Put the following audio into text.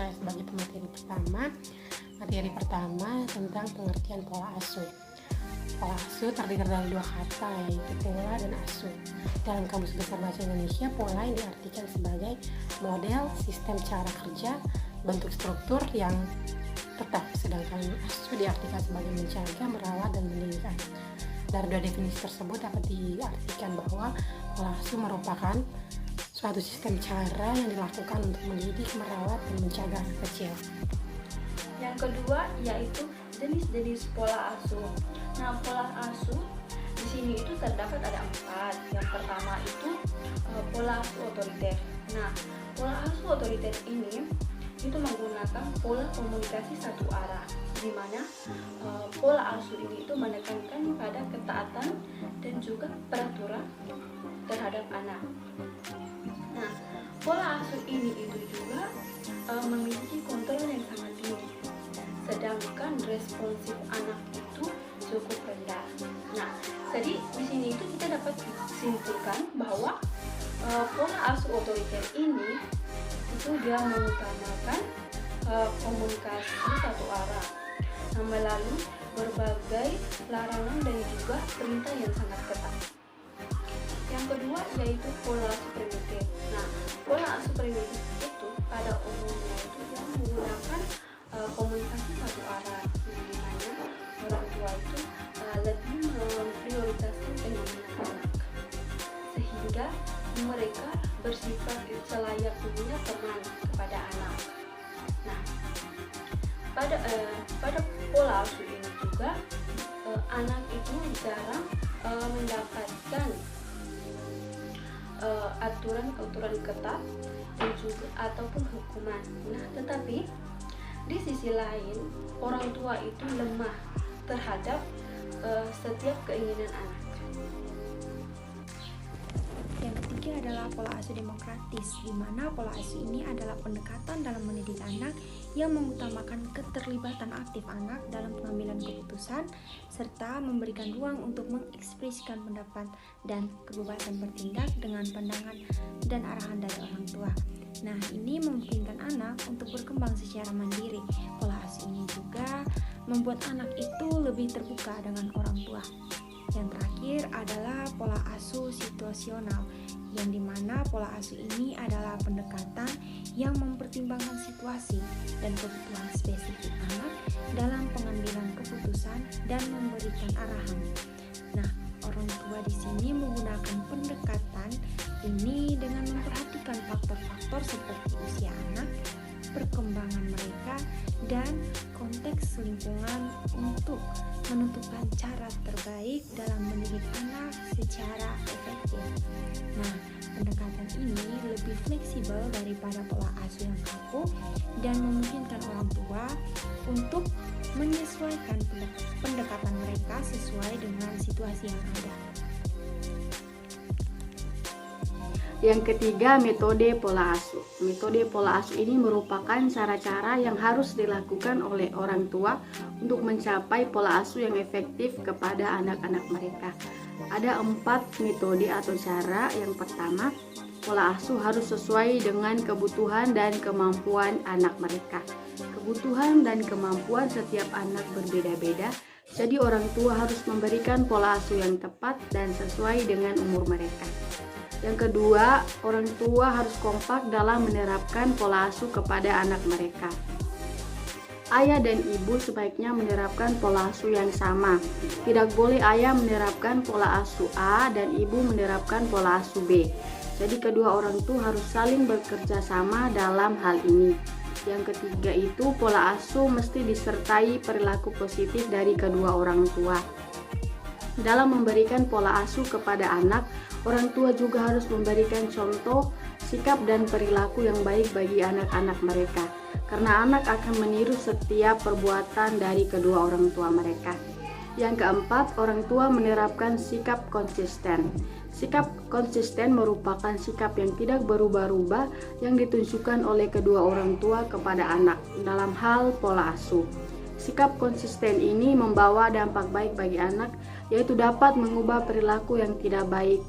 saya sebagai pemateri pertama. Materi pertama tentang pengertian pola asuh. Pola asuh terdiri dari dua kata, yaitu pola dan asuh. Dalam Kamus Besar Bahasa Indonesia, pola yang diartikan sebagai model, sistem cara kerja, bentuk struktur yang tetap, sedangkan asuh diartikan sebagai menjaga, merawat, dan mendidik anak. Dari dua definisi tersebut dapat diartikan bahwa pola asuh merupakan suatu sistem cara yang dilakukan untuk mendidik, merawat, dan menjaga anak kecil. Yang kedua yaitu jenis-jenis pola asuh. Nah, pola asuh di sini itu terdapat ada 4. Yang pertama itu pola asuh otoriter. Nah, pola asuh otoriter ini itu menggunakan pola komunikasi satu arah, di mana pola asuh ini itu menekankan pada ketaatan dan juga peraturan terhadap anak. Nah, pola asuh ini itu juga memiliki kontrol yang sangat tinggi, sedangkan responsif anak itu cukup rendah. Nah, jadi di sini itu kita dapat simpulkan bahwa pola asuh otoriter ini itu dia mengutamakan komunikasi satu arah melalui berbagai larangan dan juga perintah yang sangat ketat. Yang kedua yaitu pola asuh primitif. Nah, pola asuh primitif itu pada umumnya itu dia menggunakan komunikasi satu arah, di mana orang tua itu lebih memprioritaskan kenyamanan anak, sehingga mereka bersifat selayaknya teman kepada anak. Nah, pada pola asuh ini juga anak itu jarang mendapatkan aturan ketat dan juga ataupun hukuman. Nah, tetapi di sisi lain orang tua itu lemah terhadap setiap keinginan anak. Yang ketiga adalah pola asuh demokratis, di mana pola asuh ini adalah pendekatan dalam mendidik anak yang mengutamakan keterlibatan aktif anak dalam pengambilan keputusan serta memberikan ruang untuk mengekspresikan pendapat dan kebebasan bertindak dengan pandangan dan arahan dari orang tua. Nah, ini memungkinkan anak untuk berkembang secara mandiri. Pola asuh ini juga membuat anak itu lebih terbuka dengan orang tua. Yang terakhir adalah pola asuh situasional, yang dimana pola asuh ini adalah pendekatan yang mempertimbangkan situasi dan kebutuhan spesifik anak dalam pengambilan keputusan dan memberikan arahan. Nah, orang tua di sini menggunakan pendekatan ini dengan memperhatikan faktor-faktor seperti usia anak, perkembangan mereka, dan konteks lingkungan untuk menentukan cara terbaik dalam mendidik anak secara efektif. Nah, pendekatan ini lebih fleksibel daripada pola asuh yang kaku dan memungkinkan orang tua untuk menyesuaikan pendekatan mereka sesuai dengan situasi yang ada. Yang ketiga, metode pola asuh. Metode pola asuh ini merupakan cara-cara yang harus dilakukan oleh orang tua untuk mencapai pola asuh yang efektif kepada anak-anak mereka. Ada 4 metode atau cara. Yang pertama, pola asuh harus sesuai dengan kebutuhan dan kemampuan anak mereka. Kebutuhan dan kemampuan setiap anak berbeda-beda, jadi orang tua harus memberikan pola asuh yang tepat dan sesuai dengan umur mereka. Yang kedua, orang tua harus kompak dalam menerapkan pola asuh kepada anak mereka. Ayah dan ibu sebaiknya menerapkan pola asuh yang sama. Tidak boleh ayah menerapkan pola asuh A dan ibu menerapkan pola asuh B. Jadi kedua orang tua harus saling bekerja sama dalam hal ini. Yang ketiga itu, pola asuh mesti disertai perilaku positif dari kedua orang tua. Dalam memberikan pola asuh kepada anak, orang tua juga harus memberikan contoh, sikap, dan perilaku yang baik bagi anak-anak mereka, karena anak akan meniru setiap perbuatan dari kedua orang tua mereka. Yang keempat, orang tua menerapkan sikap konsisten. Sikap konsisten merupakan sikap yang tidak berubah-ubah yang ditunjukkan oleh kedua orang tua kepada anak dalam hal pola asuh. Sikap konsisten ini membawa dampak baik bagi anak, yaitu dapat mengubah perilaku yang tidak baik